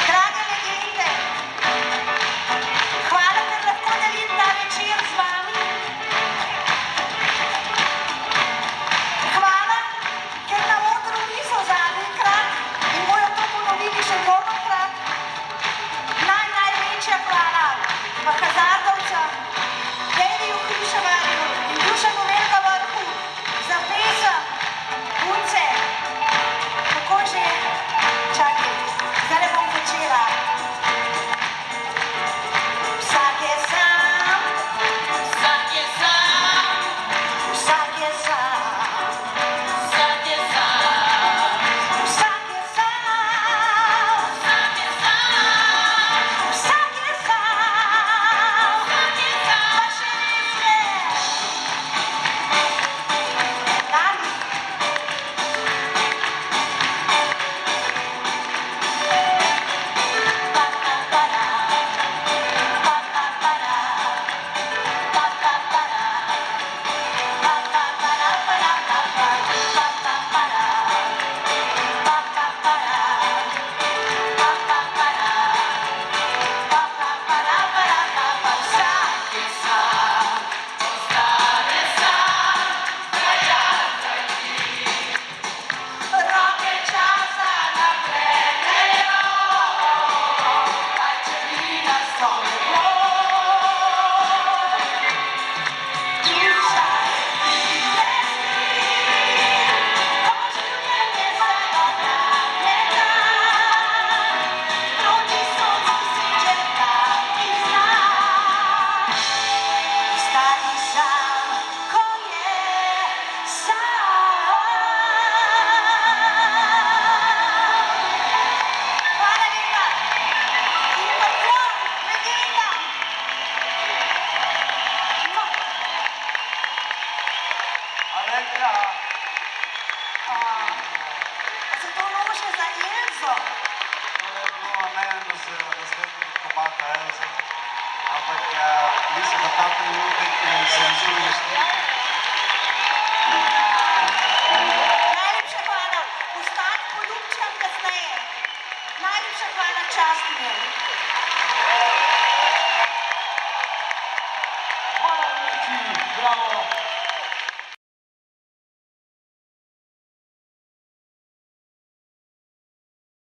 Drage legende, hvala, ker lahko delim ta večer z vami. Hvala, ker na odru niso zadnjikrat in bojo to ponovili še mnogokrat. Največja hvala pa Hazardovcem, Deviju Hriševarju in Dušanu Velkavrhu za pesem Punce. Kako že? Čakaj, zdaj bom začela. Vsak je sam, vsak je sam, vsak je sam, vsak je sam, vsak je sam, vsak je sam, vsak je sam, pa še misliš. Dani. Roke časa naprednejo, pajčevina stoljo. Duša je videti, ko življenje se obrane proti soncu si čekati znaš. Ostati sam, ko je sam. Hvala lepa. In poklon legendam. Alenka, A se to lože za Elzo? to je bilo namen, da se pomaka Elza, ampak mislim, da ta trenutek se čuješ. Najlepša hvala. Ostani poljubčam kasneje. Najlepša hvala, čast mi je.